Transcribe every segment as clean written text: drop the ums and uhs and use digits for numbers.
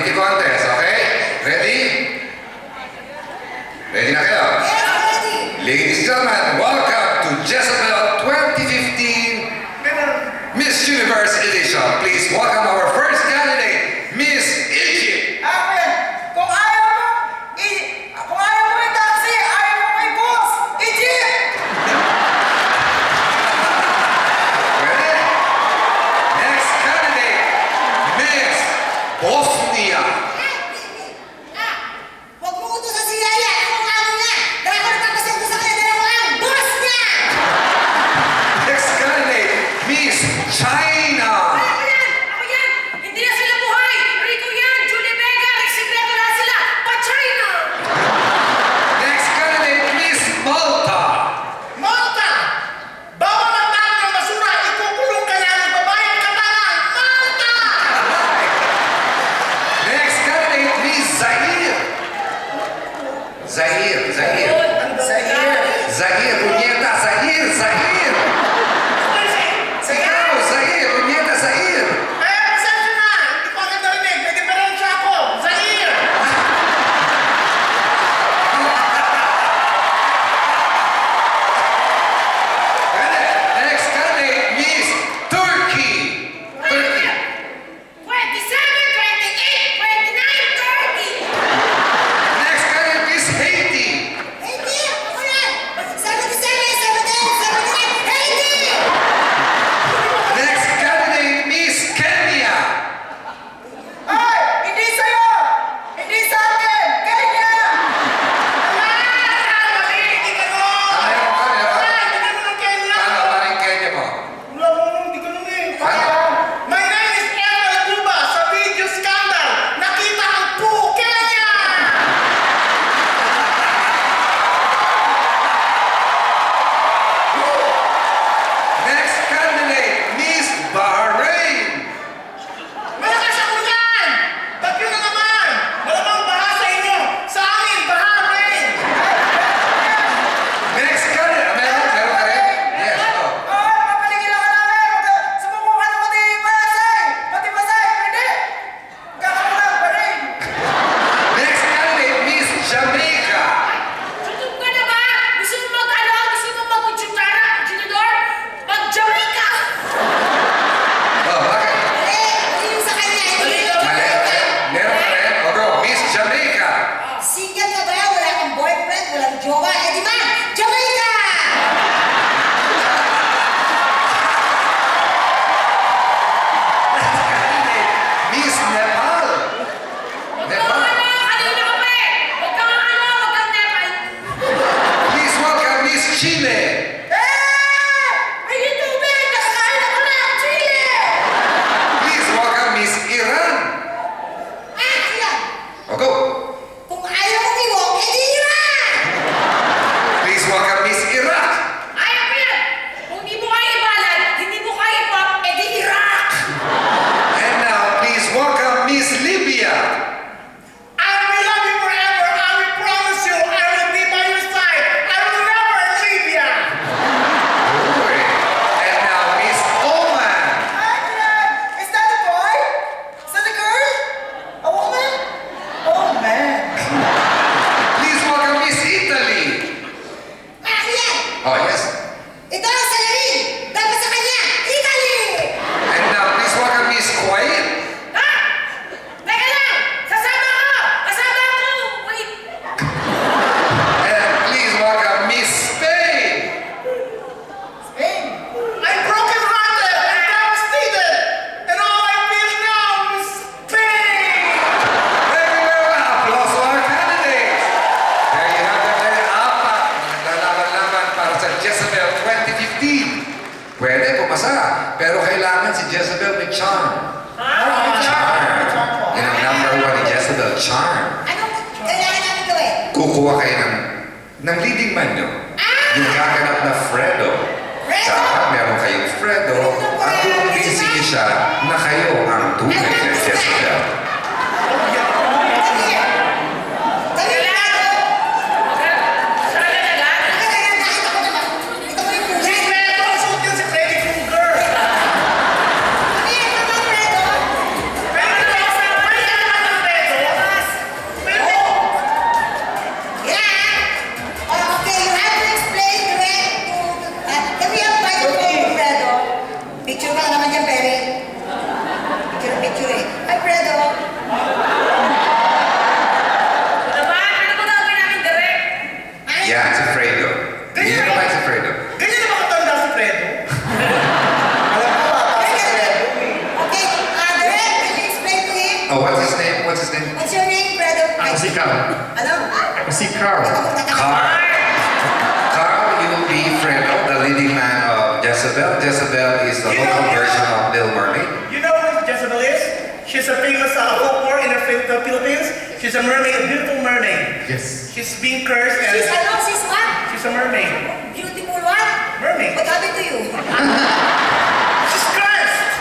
beauty contest, okay? Ready? Ready na kayo? Ladies and gentlemen, welcome to Jezebel 2015 Miss Universe Edition. Please welcome our first candidate, Miss Egypt. Kung ayaw mo may taxi, ayaw mo may boss, Egypt! Ready? Next candidate, Miss Bosnia. Huwag mo utusan si Yaya, ako ang amo niya. Dahil ako nagpapasendo sa kanya, dahil ako ang boss niya! Next candidate, Miss China. Ako yan! Hindi na sila buhay! Rico yan! Julie Vega! Rexibreto na sila! Pa-China! Next candidate, Miss Malta. Malta! Bawal magtago ng basura, ikukulong ka na ng babayang katangan! Malta! Next candidate, Miss Zahir. Zahir. Zahir, Unyeta, Zahir. Ikaw, Zahir, Unyeta, Zahir. Pasensya na! Hindi ko agad narinig, may diferensya ako! Zahir! Next candidate, Miss Turkey. 27, 28, 29, 30! Next candidate, Miss Haiti. Hindi! Ako yan! 77, 78, 79, Haiti! Next candidate, Miss Kenya. Ay! Hindi sa'yo! Hindi sa akin! Kenya! Mali! Hindi ganon! Meron ka? Hindi ganon ang Kenya! Paano yung Kenya mo? Wala mo, hindi ganon eh. My name is Emma Cuba sa video scandal. Nakita ang po Kenya! Next candidate, Miss Bahrain. Malakas ang ulan! Bagyo na naman! Malamang baha sa inyo! Sa amin, baha rin! Next candidate, meron ka rin? Yes, oh. Papaligil ka namin! Sumubukan ako di Pasay! Pati Pasay, pwede! Kakamulang pa rin! Next candidate, Miss Jamaica. Tutok ka na ba? Gusto mo mag-ano? Gusto mo mag-kutsara? Junidor? Mag-Jamaica! Oh, bakit? Mali yung sa kanya, hindi yung Mali. Meron ka rin? O go, Miss Jamaica. Single ka ba? Wala kang boyfriend, walang jowa. Eh di ba? Jamaica! Miss Nepal. Huwag kang Nepal. ano! Kanina ka pa eh! Huwag kang ano! Huwag kang Nepal! Please welcome Miss Chile. May tubig! Nakakain ako na! Chile! Please welcome Miss Iran. Yan! O go. Kung ayaw mong iwok, edi Iran! Please welcome Miss Iraq. Ayaw ko yan! Kung di mo kaya ibalan, hindi mo kaya ipop, edi Iraq! And now, please welcome Miss Libya. I will love you forever. I will promise you. I will be by your side. I will never leave you. Uy. And now, Miss Oman. Is that a boy? Is that a girl? A woman? Oh man. Please welcome Miss Italy. Yan! Oh, yes. Ito ang salarin. Dapat sa kanya. Italy! And now, please welcome Miss Kuwait. Ha? Teka lang! Sasama ako! Kasama ako! Wait! And please welcome Miss Spain. Spain. I'm broken-hearted and devastated. And all I feel now is pain. Thank you very much. Applause to our candidates. There you have it. Apat na laban-laban para sa Jezebel 2015. Pwede pumasa, pero kailangan si Jezebel may charm. Charm. Yan ang number one ni Jezebel, charm. Anong kailangan namin gawin? Kukuha kayo ng leading man nyo. Yung gaganap na Fredo. Fredo? Dapat meron kayong Fredo at kukumbinsin niyo siya na kayo ang tunay na Jezebel. Dali na! Sana na lang! Nakita ko naman. Ito ko yung kulay. Si Fredo! Suot yun si Freddy Krueger! Ano yan naman, Fredo? Pero ano, sa Oh, what's his name? What's his name? What's your name, brother? Ako si Carl. Ano? Ako si Carl. Carl. Carl, you will be Fredo, the leading man of Jezebel. Jezebel is the local version of Little Mermaid. You know who Jezebel is? She's a famous folklore in the Philippines. She's a mermaid, a beautiful mermaid. Yes. She's being cursed and She's ano? She's what? she's a mermaid. Beautiful what? Mermaid. What happened to you? She's cursed!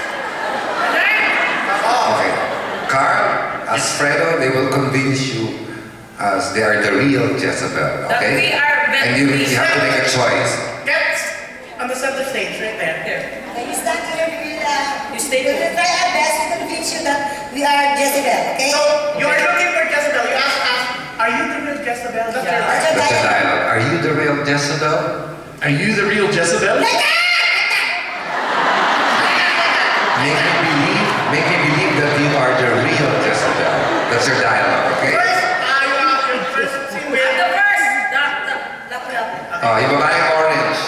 Okay. Carl, as Fredo, they will convince you as they are the real Jezebel. That Okay? we are And you have to make a choice. Get on the center stage right there. There. Can you stand here? You stay We will here. try our best to convince you that we are Jezebel, okay? So, you are looking for Jezebel. You ask us, are you the real Jezebel? That's Yeah. your What's question. your That's the dialogue? dialogue. Are you the real Jezebel? Are you the real Jezebel? Like that! Make me believe that you are the real Jezebel. That's your dialogue, okay? First, you have your first scene with... The first. The Oh, yung babaeng orange.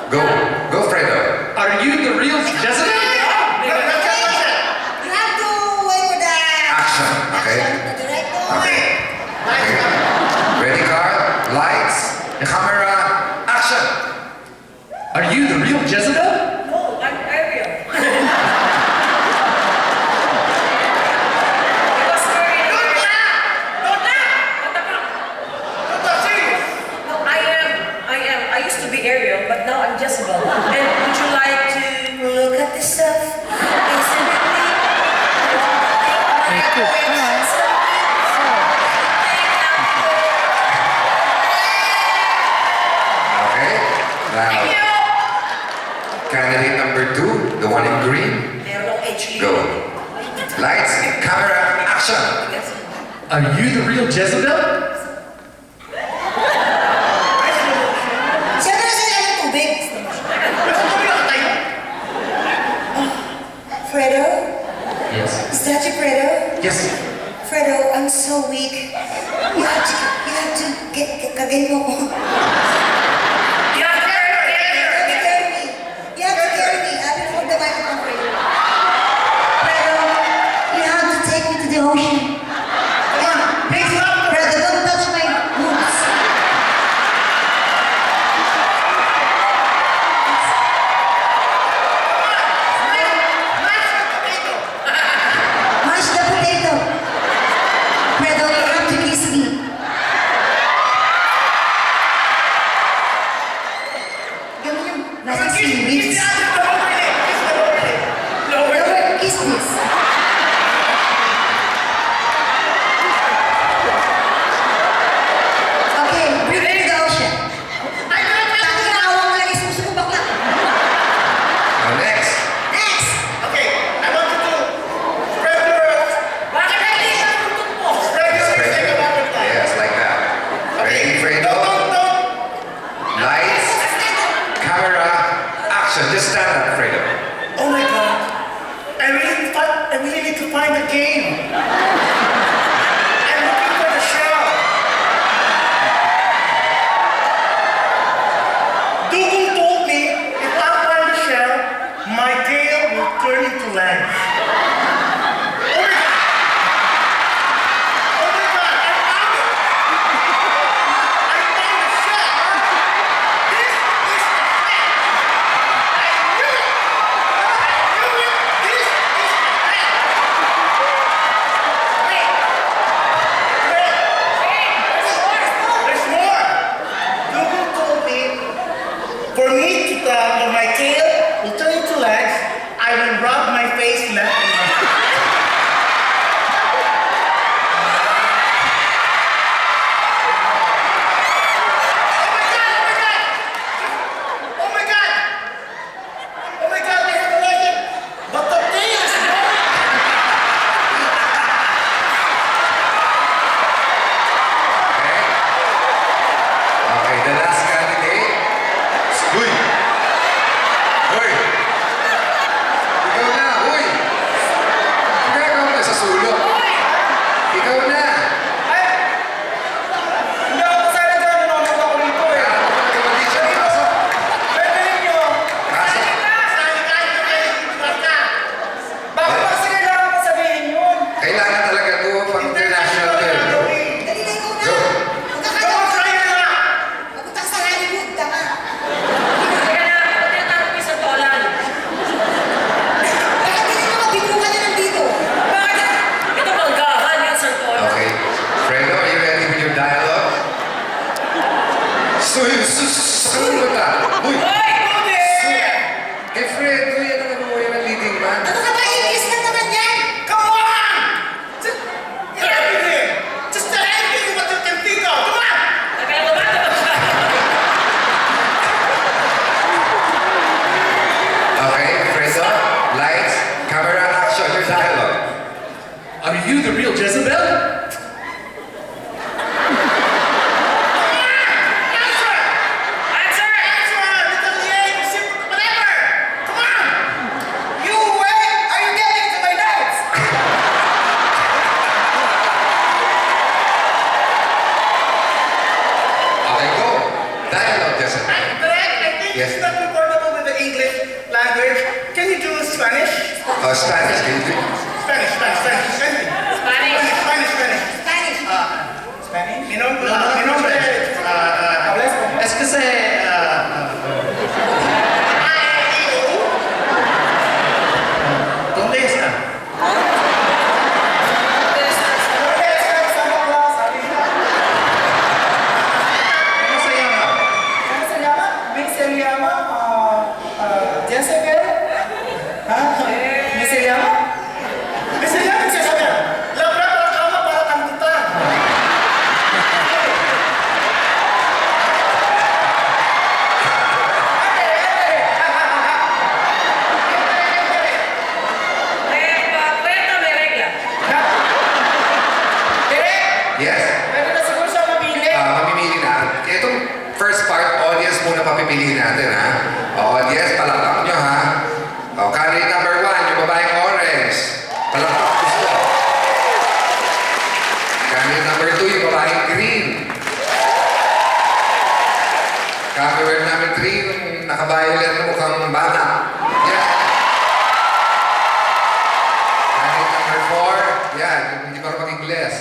Go. Go, Fredo. Are you the real Jezebel? That's your question. You have to wait for the Action, okay? action, the director. Okay. Okay. Ready, Carl? Lights, camera, action. Are you the real Jezebel? No, I'm Ariel. It was very. Don't laugh! Don't laugh! What about? Don't laugh, serious. No, I used to be Ariel, but now I'm Jezebel. And would you like to look at this stuff? Okay. Thank Now, you. candidate number 2, the one in green. Meron HD. Go. Lights, camera, action. Yes. Are you the real Jezebel? Siyempre na sila ng tubig. Fredo? Yes. Is that you, Fredo? Yes. Fredo, I'm so weak. You have to kagay mo ko. Yeah, there. Carry me. You have to carry me. I will hold the microphone for you. Fredo, you have to take me to the ocean. Come on. Fredo, don't touch my boobs. Mash the potato. Fredo, you have to kiss me. Ganun yung nasa seaweeds. Lower, kiss this. Okay, bring me to the ocean. Takot na awang mo lang isuso mo bakla. Now, next. Next! Okay, I want you to spread your Bakit hindi ka tutok mo? spread your wings like a butterfly. Yes, like that. Ready, Fredo? Don't. Lights, camera, action. Just stand up, Fredo. Oh my God. I really need to find the game. I'm looking for the shell. Dougal told me if I find the shell, my tail will turn into land. Oh my God. Oh my God, I found it. I found the shell. This is the shell. I knew it. I knew it. This is the shell. Wait. you the real Jezebel? Answer! Answer! Answer! Little Yang, simple, whatever! Come on! You wait! Are you getting to my notes? Okay, go. Dialogue, Jezebel. Correct? I think Yes. it's not comfortable with the English language. Can you do Spanish? Spanish, can you do? Spanish, Spanish, Spanish, Spanish. Spanish. Spanish, Spanish. Spanish. Spanish? Mi nombre es... ¿Hablas como? Es que se, ¿dónde está? ¿Cómo se llama? Se llama Jezebel. Se llama Jezebel. La prepara kama para kantutan. Cuéntame regla. Yes. Pwede na siguro siya mabili. Mamimili na. Itong first part, audience muna papipiliin natin, ha? Audience, palakpak nyo, ha? Candidate number 1, yung babaeng orange. Palakpak gusto. Candidate number 2, yung babaeng green. Candidate number 3, yung nakabayalan na mukhang bata. Yan. Candidate number 4, yan, yung hindi marunong mag-Ingles.